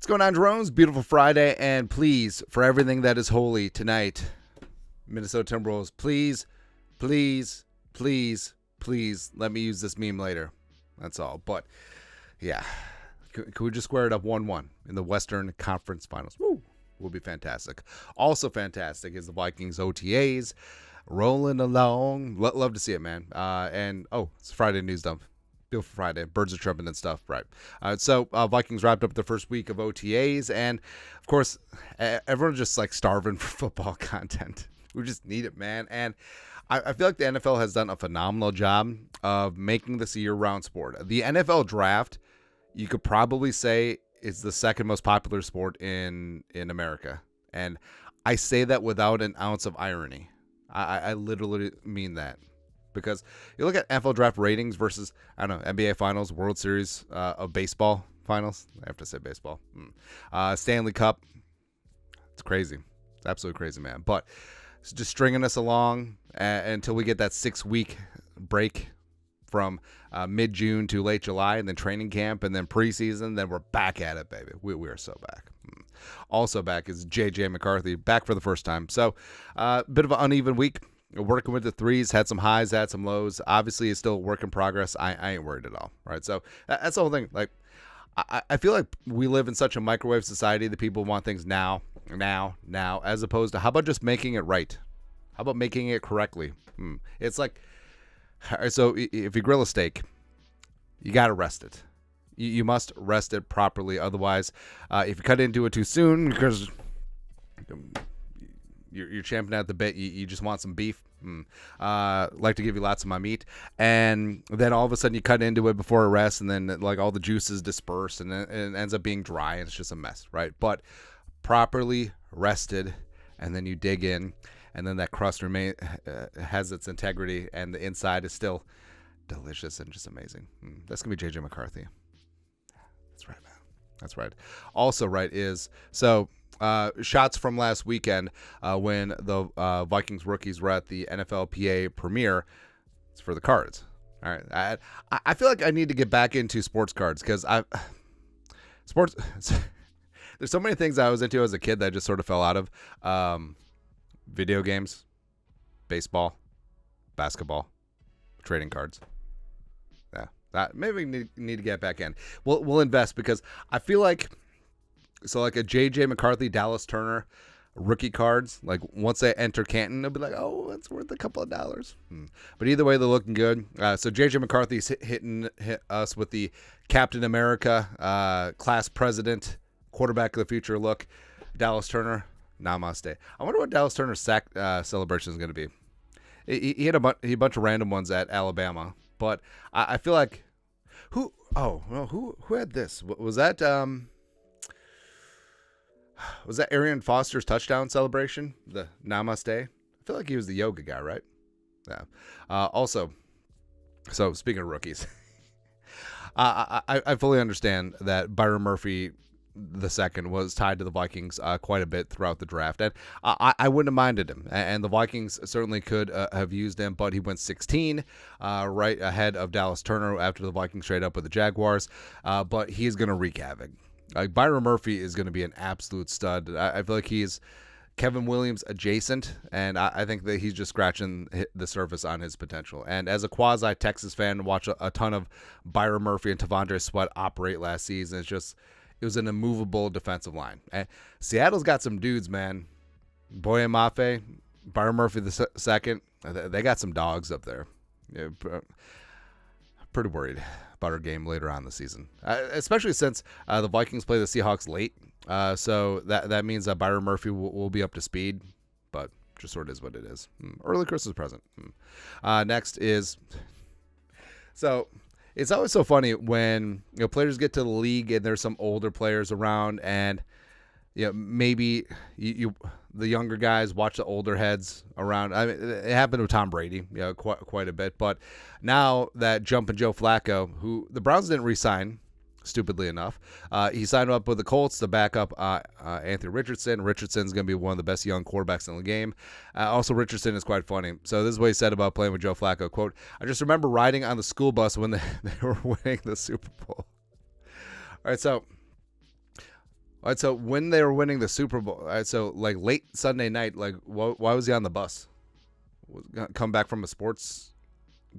What's going on, Jerome's beautiful Friday, and please, for everything that is holy tonight, Minnesota Timberwolves, please, please, please, please let me use this meme later. That's all. But yeah, can we just square it up 1-1 in the Western Conference Finals? Woo, will be fantastic. Also fantastic is the Vikings OTAs rolling along. Love to see it, man. It's Friday news dump. For Friday, birds are chirping and stuff, right? So Vikings wrapped up the first week of OTAs, and of course, everyone's just like starving for football content. We just need it, man. And I feel like the NFL has done a phenomenal job of making this a year-round sport. The NFL draft, you could probably say, is the second most popular sport in America, and I say that without an ounce of irony. I literally mean that. Because you look at NFL draft ratings versus, I don't know, NBA Finals, World Series of baseball finals. I have to say baseball. Stanley Cup. It's crazy. It's absolutely crazy, man. But it's just stringing us along until we get that 6-week break from mid-June to late July, and then training camp, and then preseason. Then we're back at it, baby. We are so back. Also back is McCarthy, back for the first time. So bit of an uneven week. Working with the threes, had some highs, had some lows. Obviously, it's still a work in progress. I ain't worried at all, right? So that's the whole thing. Like, I feel like we live in such a microwave society that people want things now, as opposed to how about just making it right? How about making it correctly? It's like, so if you grill a steak, you got to rest it. You must rest it properly. Otherwise, if you cut into it too soon, because you're champing at the bit, you just want some beef. Like to give you lots of my meat, and then all of a sudden you cut into it before a rest, and then like all the juices disperse, and it ends up being dry, and it's just a mess, right? But properly rested, and then you dig in, and then that crust has its integrity, and the inside is still delicious and just amazing. That's gonna be McCarthy. That's right, man. That's right. Also, right is so. Shots from last weekend when the Vikings rookies were at the NFLPA premiere. It's for the cards. All right, I feel like I need to get back into sports cards because sports. There's so many things I was into as a kid that I just sort of fell out of. Video games, baseball, basketball, trading cards. Yeah, maybe we need to get back in. We'll invest because I feel like. So like a J.J. McCarthy, Dallas Turner, rookie cards, like once they enter Canton, they'll be like, oh, that's worth a couple of dollars. But either way, they're looking good. So J.J. McCarthy's hit us with the Captain America, class president, quarterback of the future look. Dallas Turner, namaste. I wonder what Dallas Turner's sack celebration is going to be. He had a bunch of random ones at Alabama, but I feel like who had this? Was that Was that Arian Foster's touchdown celebration? The namaste? I feel like he was the yoga guy, right? Yeah. Also, so speaking of rookies, I fully understand that Byron Murphy II was tied to the Vikings quite a bit throughout the draft, and I wouldn't have minded him. And the Vikings certainly could have used him, but he went 16, right ahead of Dallas Turner after the Vikings trade up with the Jaguars. But he's going to wreak havoc. Like Byron Murphy is going to be an absolute stud. I feel like he's Kevin Williams adjacent, and I think that he's just scratching the surface on his potential. And as a quasi-Texas fan, watch a ton of Byron Murphy and T'Vondre Sweat operate last season. It was an immovable defensive line. And Seattle's got some dudes, man. Boye Mafe, Byron Murphy II, they got some dogs up there. Yeah, pretty worried about our game later on in the season, especially since the Vikings play the Seahawks late. So that means that Byron Murphy will be up to speed, but just sort of is what it is. Early Christmas present. Next is, so it's always so funny when players get to the league and there's some older players around, and maybe the younger guys watch the older heads around. I mean, it happened with Tom Brady, quite a bit. But now that Jumpin' Joe Flacco, who the Browns didn't re-sign, stupidly enough, he signed up with the Colts to back up Anthony Richardson. Richardson's going to be one of the best young quarterbacks in the game. Also, Richardson is quite funny. So this is what he said about playing with Joe Flacco. Quote, "I just remember riding on the school bus when they were winning the Super Bowl." All right, so All right, so when they were winning the Super Bowl, all right, so like late Sunday night, like why was he on the bus? Come back from a sports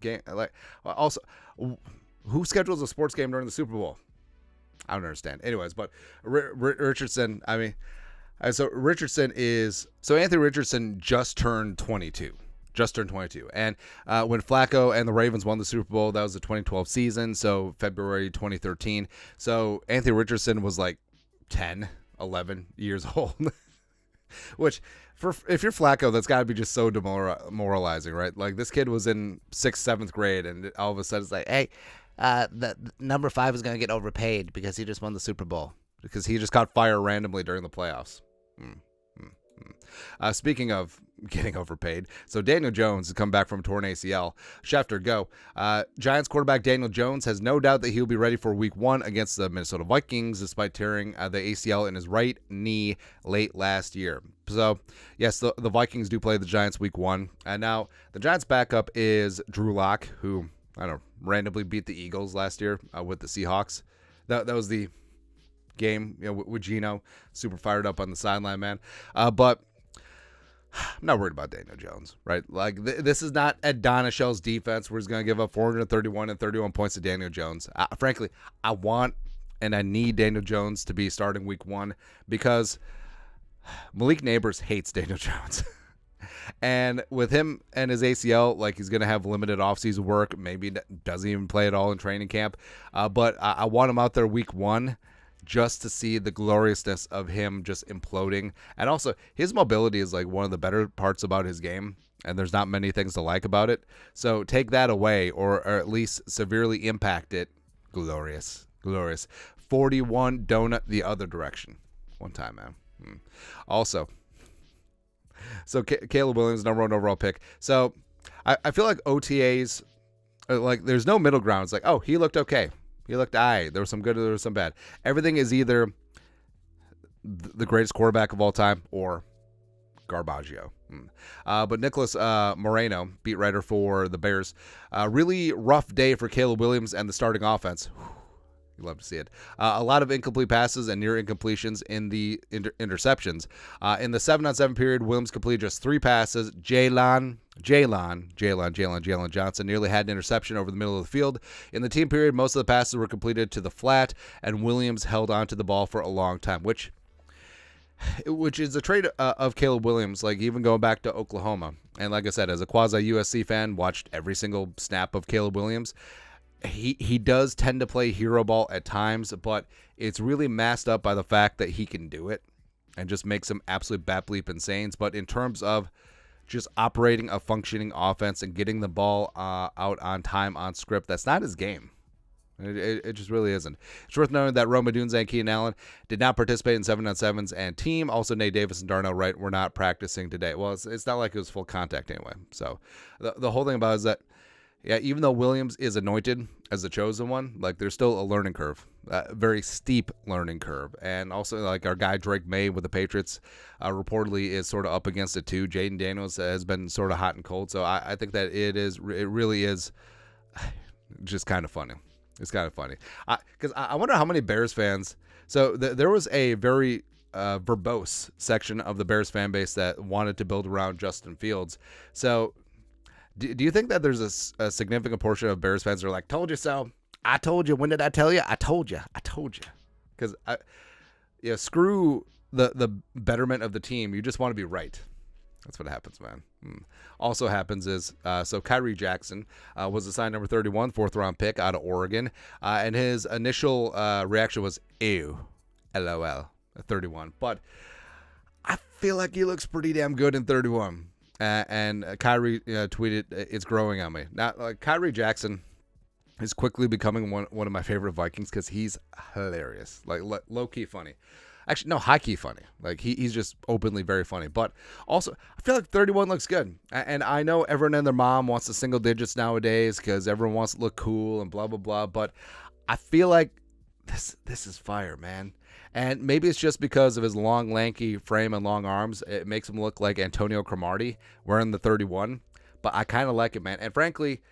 game? Like, also, who schedules a sports game during the Super Bowl? I don't understand. Anyways, but Richardson, I mean, so Anthony Richardson just turned 22. And when Flacco and the Ravens won the Super Bowl, that was the 2012 season, so February 2013. So Anthony Richardson was like 10, 11 years old, which if you're Flacco, that's got to be just so demoralizing, right? Like, this kid was in 6th, 7th grade, and all of a sudden it's like, hey, the number 5 is going to get overpaid because he just won the Super Bowl, because he just caught fire randomly during the playoffs. Speaking of getting overpaid, so Daniel Jones has come back from torn ACL. Schefter, go. Giants quarterback Daniel Jones has no doubt that he'll be ready for Week 1 against the Minnesota Vikings, despite tearing the ACL in his right knee late last year. So, yes, the Vikings do play the Giants Week 1. And now the Giants' backup is Drew Lock, who, I don't know, randomly beat the Eagles last year with the Seahawks. That was the game, with Geno, super fired up on the sideline, man. But I'm not worried about Daniel Jones, right? Like, this is not Donatel's defense where he's going to give up 431 and 31 points to Daniel Jones. Frankly, I want and I need Daniel Jones to be starting Week 1 because Malik Neighbors hates Daniel Jones. And with him and his ACL, like, he's going to have limited offseason work. Maybe doesn't even play at all in training camp. But I want him out there Week 1 just to see the gloriousness of him just imploding. And also, his mobility is like one of the better parts about his game, and there's not many things to like about it. So take that away, or at least severely impact it. Glorious. 41 donut the other direction. One time, man. Also, so Caleb Williams, number 1 overall pick. So I feel like OTAs, like, there's no middle ground. It's like, oh, he looked okay. He looked there was some good, there was some bad. Everything is either the greatest quarterback of all time or Garbaggio. But Nicholas Moreno, beat writer for the Bears, really rough day for Caleb Williams and the starting offense. You love to see it. A lot of incomplete passes and near incompletions in the interceptions. In the 7-on-7 period, Williams completed just 3 passes. Jalen Johnson nearly had an interception over the middle of the field. In the team period, most of the passes were completed to the flat, and Williams held onto the ball for a long time, which is a trait of Caleb Williams, like, even going back to Oklahoma. And like I said, as a quasi-USC fan, watched every single snap of Caleb Williams. He does tend to play hero ball at times, but it's really masked up by the fact that he can do it and just make some absolute bat bleep insanes. But in terms of just operating a functioning offense and getting the ball out on time, on script, that's not his game. It just really isn't. It's worth noting that Rome Odunze and Keenan Allen did not participate in 7-on-7s, and team, also Nate Davis and Darnell Wright, were not practicing today. Well, it's not like it was full contact anyway. So the whole thing about it is that, yeah, even though Williams is anointed as the chosen one, like, there's still a learning curve, a very steep learning curve. And also, like, our guy Drake May with the Patriots reportedly is sort of up against it too. Jaden Daniels has been sort of hot and cold. So I think that it really is just kind of funny. It's kind of funny. Because I wonder how many Bears fans. So there was a very verbose section of the Bears fan base that wanted to build around Justin Fields. So do you think that there's a significant portion of Bears fans that are like, told you so? I told you. When did I tell you? I told you. Because screw the betterment of the team. You just want to be right. That's what happens, man. Also happens is, so Khyree Jackson was assigned number 31, 4th-round pick out of Oregon. And his initial reaction was, ew, LOL, 31. But I feel like he looks pretty damn good in 31. And Khyree tweeted, "It's growing on me." Now, Khyree Jackson is quickly becoming one of my favorite Vikings because he's hilarious, like low-key funny. Actually, no, high-key funny. Like, he's just openly very funny. But also, I feel like 31 looks good. And I know everyone and their mom wants the single digits nowadays because everyone wants to look cool and blah, blah, blah. But I feel like this is fire, man. And maybe it's just because of his long, lanky frame and long arms. It makes him look like Antonio Cromartie wearing the 31. But I kind of like it, man. And frankly,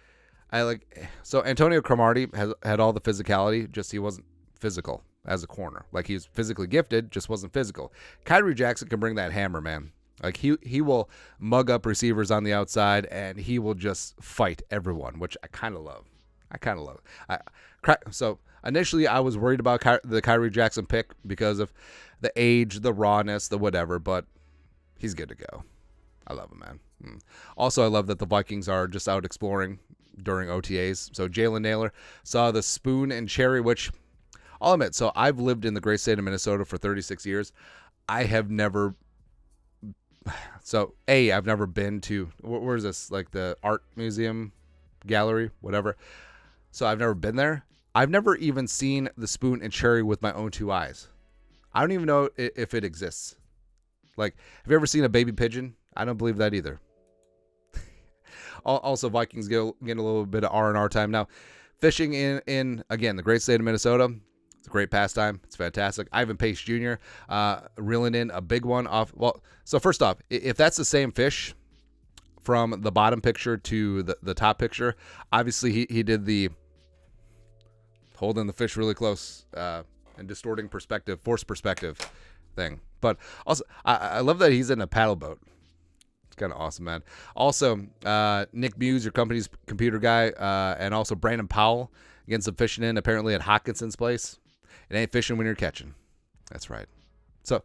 so Antonio Cromartie had all the physicality, just he wasn't physical. as a corner. Like, he's physically gifted, just wasn't physical. Khyree Jackson can bring that hammer, man. Like, he will mug up receivers on the outside, and he will just fight everyone, which I kind of love. So initially I was worried about the Khyree Jackson pick because of the age, the rawness, the whatever, but he's good to go. I love him, man. Also, I love that the Vikings are just out exploring during OTAs. So Jalen Naylor saw the spoon and cherry, which I'll admit, so I've lived in the great state of Minnesota for 36 years. I have never... So, I've never been to... Where is this? Like the art museum, gallery, whatever. So I've never been there. I've never even seen the spoon and cherry with my own two eyes. I don't even know if it exists. Like, have you ever seen a baby pigeon? I don't believe that either. Also, Vikings get a little bit of R&R time. Now, fishing in again, the great state of Minnesota, it's a great pastime. It's fantastic. Ivan Pace Jr. Reeling in a big one off. Well, so first off, if that's the same fish from the bottom picture to the top picture, obviously he did the holding the fish really close and distorting perspective, forced perspective thing. But also, I love that he's in a paddle boat. It's kind of awesome, man. Also, Nick Muse, your company's computer guy, and also Brandon Powell getting some fishing in, apparently at Hawkinson's place. It ain't fishing when you're catching. That's right. So,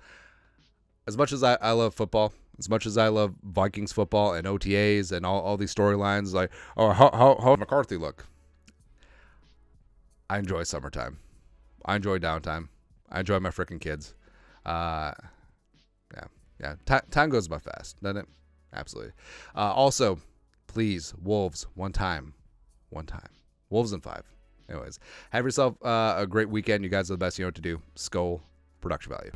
as much as I love football, as much as I love Vikings football and OTAs and all these storylines, like, oh, how McCarthy look? I enjoy summertime. I enjoy downtime. I enjoy my freaking kids. Yeah. Time goes by fast, doesn't it? Absolutely. Also, please, Wolves, one time. Wolves in 5. Anyways, have yourself a great weekend. You guys are the best. You know what to do. Skull production value.